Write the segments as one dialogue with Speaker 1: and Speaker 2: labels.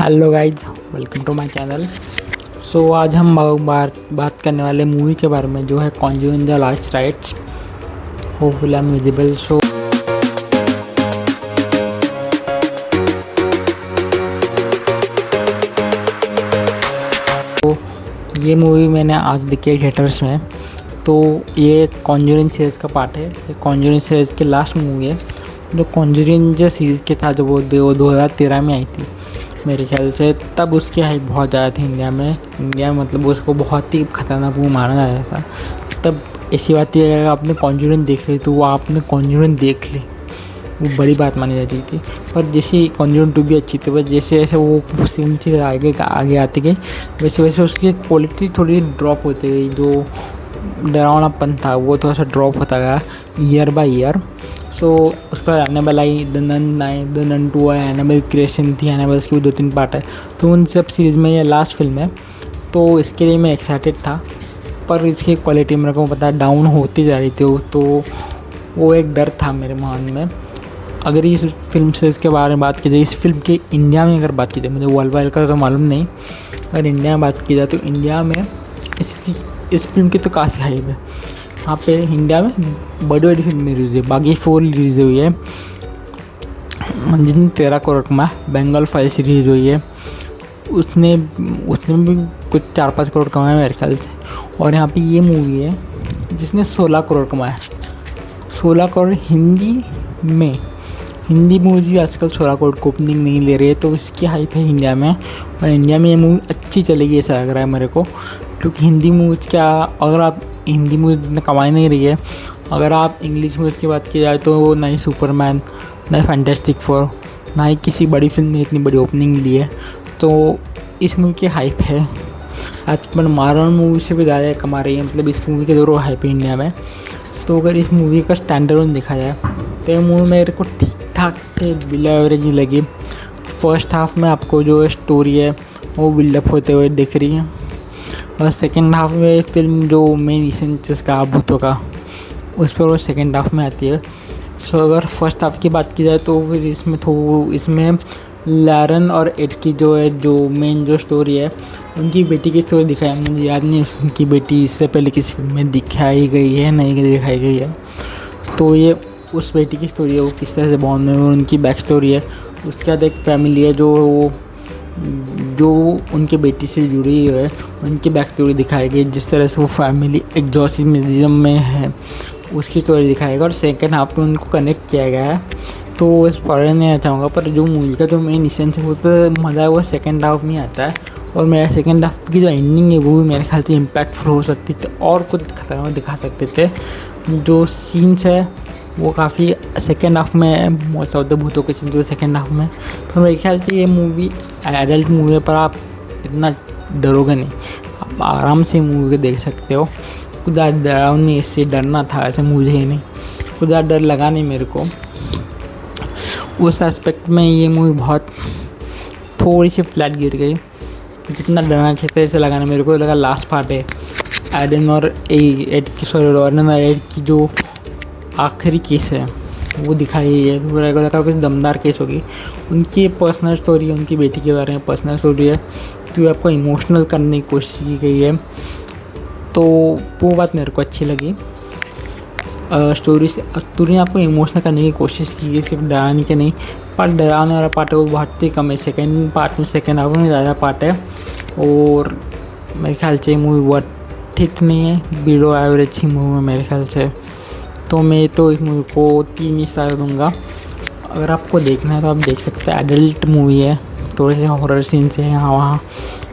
Speaker 1: Hello guys, welcome to my channel. आज हम बात करने वाले मूवी के बारे में जो है Conjuring the last rites. Hopeful I am visible. ये मूवी मैंने आज देखी है थिएटर्स में। तो ये कॉन्ज्यूरिंग सीरीज़ का पार्ट है। ये कॉन्ज्यूरिंग सीरीज़ की लास्ट मूवी है। जो कॉन्ज्यूरिंग जो सीरीज़ के था जो वो 2013 में आई थी मेरे ख्याल से। तब उसकी हाइप बहुत ज़्यादा थी इंडिया में मतलब उसको बहुत ही खतरनाक वो माना जाता था। तब ऐसी बात है, अगर आपने कॉन्ज्यूरिंग देख ली तो वो आपने कॉन्ज्यूरिंग देख ली, वो बड़ी बात मानी जाती थी। पर जैसे कॉन्ज्यूरिंग 2 भी अच्छी थी, पर जैसे जैसे वो सेम चीज़ आगे आती गई वैसे वैसे उसकी क्वालिटी थोड़ी ड्रॉप होती गई। जो डरावनापन था वो थोड़ा सा ड्रॉप होता गया ईयर बाय ईयर। उसके बाद एनाबेल आई, द नन 2 आई, एनाबेल क्रिएशन थी, एनाबेल्स की भी 2-3 पार्ट है। तो उन सब सीरीज़ में ये लास्ट फिल्म है, तो इसके लिए मैं एक्साइटेड था। पर इसकी क्वालिटी मेरे को पता है डाउन होती जा रही थी, तो वो एक डर था मेरे मन में। अगर इस फिल्म से इसके बारे में बात की जाए, इस फिल्म के इंडिया में अगर बात की जाए, मुझे वर्ल्ड वाइड का तो मालूम नहीं, अगर इंडिया में बात की जाए तो इंडिया में इस फिल्म की तो काफ़ी हाइप है। यहाँ पे इंडिया में बड़ी फिल्म रिलीज हुई है। बागी 4 रिलीज हुई है, जिन 13 करोड़ कमा। बंगाल फाइल्स रिलीज हुई है, उसने भी कुछ 4-5 करोड़ कमाए मेरे ख्याल से। और यहाँ पे ये मूवी है जिसने 16 करोड़ कमाया। 16 करोड़ हिंदी में। हिंदी मूवी भी आजकल 16 करोड़ को ओपनिंग नहीं ले रही है, तो इसकी हाइप है इंडिया में। और इंडिया में ये मूवी अच्छी चलेगी ऐसा लग रहा है मेरे को, क्योंकि हिंदी मूवीज़ क्या, अगर आप हिंदी मूवी इतना कमा नहीं रही है। अगर आप इंग्लिश मूवीज़ की बात की जाए तो ना ही सुपरमैन, ना ही फैंटास्टिक फोर, ना ही किसी बड़ी फिल्म ने इतनी बड़ी ओपनिंग ली है। तो इस मूवी की हाइप है। आज पर मार्वल मूवी से भी ज़्यादा कमा रही है, मतलब इस मूवी की ज़रूर हाइप है इंडिया में। तो अगर इस मूवी का स्टैंडर्ड देखा जाए तो ये मूवी मेरे को ठीक ठाक से बिलो एवरेज ही लगी। फर्स्ट हाफ में आपको जो स्टोरी है वो बिल्डअप होते हुए दिख रही है, और सेकेंड हाफ में फिल्म जो मेन इसेंस का भूतों का उस पर वो सेकेंड हाफ में आती है। अगर फर्स्ट हाफ की बात की जाए तो फिर इसमें लैरन और एड की जो मेन जो स्टोरी है, उनकी बेटी की स्टोरी दिखाई है। मुझे याद नहीं उनकी बेटी इससे पहले किसी फिल्म में दिखाई गई है, नहीं दिखाई गई है। तो ये उस बेटी की स्टोरी है, वो किस तरह से बॉन्ड में, उनकी बैक स्टोरी है। उसके बाद एक फैमिली है जो उनके बेटी से जुड़ी है, उनकी बैक स्टोरी दिखाई गई। जिस तरह से वो फैमिली एग्जॉर्सिज्म में है उसकी स्टोरी दिखाएगा, और सेकंड हाफ में उनको कनेक्ट किया गया है। तो इस पर नहीं चाहूँगा, पर जो मूवी का जो मेन इसेंस है वो तो मज़ा है वो सेकंड हाफ में आता है। और मेरा सेकंड हाफ की जो एंडिंग है वो भी मेरे ख्याल से इम्पैक्टफुल हो सकती थी, और कुछ खतरनाक दिखा सकते थे। जो सीन्स है वो काफ़ी सेकेंड हाफ में मोस्ट ऑफ द भूतों के सीन जो सेकेंड हाफ में। तो मेरे ख्याल से ये मूवी एडल्ट मूवी है, पर आप इतना डरोगे नहीं, आप आराम से मूवी को देख सकते हो। कुछ ज़्यादा डरावनी इससे डरना था ऐसे मुझे ही नहीं, कुछ ज़्यादा डर लगा नहीं मेरे को। उस एस्पेक्ट में ये मूवी बहुत थोड़ी सी फ्लैट गिर गई। जितना डरना चाहिए था ऐसे लगा नहीं मेरे को। लगा लास्ट पार्ट है एडन और एड की जो आखिरी केस है वो दिखाई है, मेरे को लगा कुछ दमदार केस होगी। उनकी पर्सनल स्टोरी है, उनकी बेटी के बारे में पर्सनल स्टोरी है, तो आपको इमोशनल करने की कोशिश की गई है। तो वो बात मेरे को अच्छी लगी। स्टोरी आपको इमोशनल करने की कोशिश की है, सिर्फ डराने के नहीं। पर डराने वाला पार्ट है वो बहुत ही कम है। सेकेंड हाफ में ज़्यादा पार्ट है, और मेरे ख्याल से मूवी बहुत ठीक नहीं है, बिलो एवरेज ही मूवी है मेरे ख्याल से। तो मैं तो इस मूवी को 3 स्टार दूँगा। अगर आपको देखना है तो आप देख सकते हैं। एडल्ट मूवी है, थोड़े से हॉरर सीन्स हैं यहाँ वहाँ।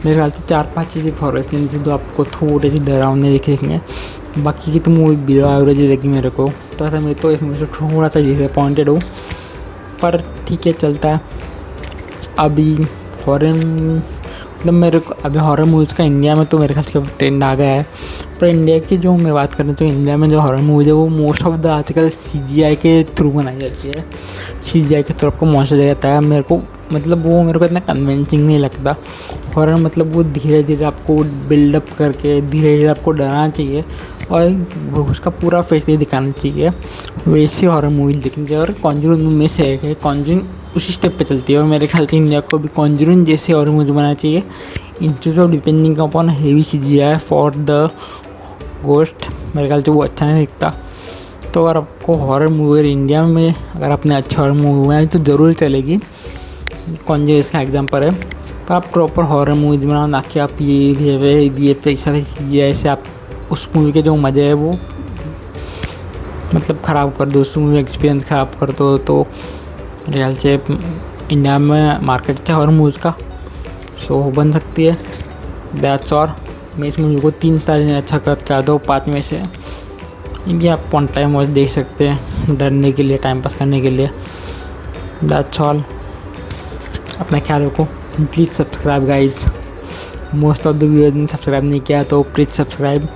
Speaker 1: मेरे ख्याल से 4-5 चीज़ें हॉरर सीन्स हैं जो आपको थोड़े से डरावने दिखेंगे। बाकी की तो मूवी बिलो एवरेज लगी मेरे को। तो ऐसा मैं तो इस मूवी से थोड़ा सा डिसअपॉइंटेड हूँ, पर ठीक है चलता है। अभी हॉरर मतलब मेरे को अभी हॉरर मूवीज़ का इंडिया में तो मेरे ख्याल से ट्रेंड आ गया है। पर इंडिया की जो मैं बात करूँ तो इंडिया में जो हॉरर मूवीज़ है वो मोस्ट ऑफ द आजकल CGI के थ्रू बनाई जाती है। CGI के थ्रू आपको मौका दिया जाता है। मेरे को मतलब वो मेरे को इतना कन्विंसिंग नहीं लगता। हॉरर मतलब वो धीरे धीरे आपको बिल्डअप करके धीरे धीरे आपको डराना चाहिए और वो उसका पूरा फेस नहीं दिखाना चाहिए, वैसी हॉरर मूवी देखनी चाहिए। और कॉन्जरिंग में से है, कॉन्जरिंग उसी स्टेप पे चलती है और मेरे ख्याल से इंडिया को भी कॉन्जरिंग जैसी हॉरर मूवी बनाना चाहिए instead of depending upon heavy CGI for the ghost. मेरे ख्याल से वो अच्छा नहीं दिखता। तो अगर आपको हॉरर मूवी अगर इंडिया में अगर आपने अच्छी हॉरर मूवी बनाई तो ज़रूर चलेगी, कॉन्जरिंग इसका एग्जाम्पल है। पर आप प्रॉपर हॉरर मूवी बनाओ, ना कि आप ये VFX ऐसे आप उस मूवी के जो मज़े है वो मतलब ख़राब कर दो, उस मूवी एक्सपीरियंस ख़राब कर दो। तो मेरे ख्याल से इंडिया में मार्केट अच्छा हॉरर मूवीज़ का सो बन सकती है। That's all. मैं इस मूवी को 3 स्टार अच्छा कर चाहता हूँ 5 में से। ये आप वन टाइम वॉच देख सकते हैं डरने के लिए, टाइम पास करने के लिए। That's all. अपना ख्याल रखो। Please subscribe guys. Most of the viewers ने सब्सक्राइब नहीं किया तो please subscribe.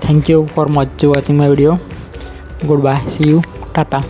Speaker 1: Thank you for watching my video. Good bye, see you, Tata.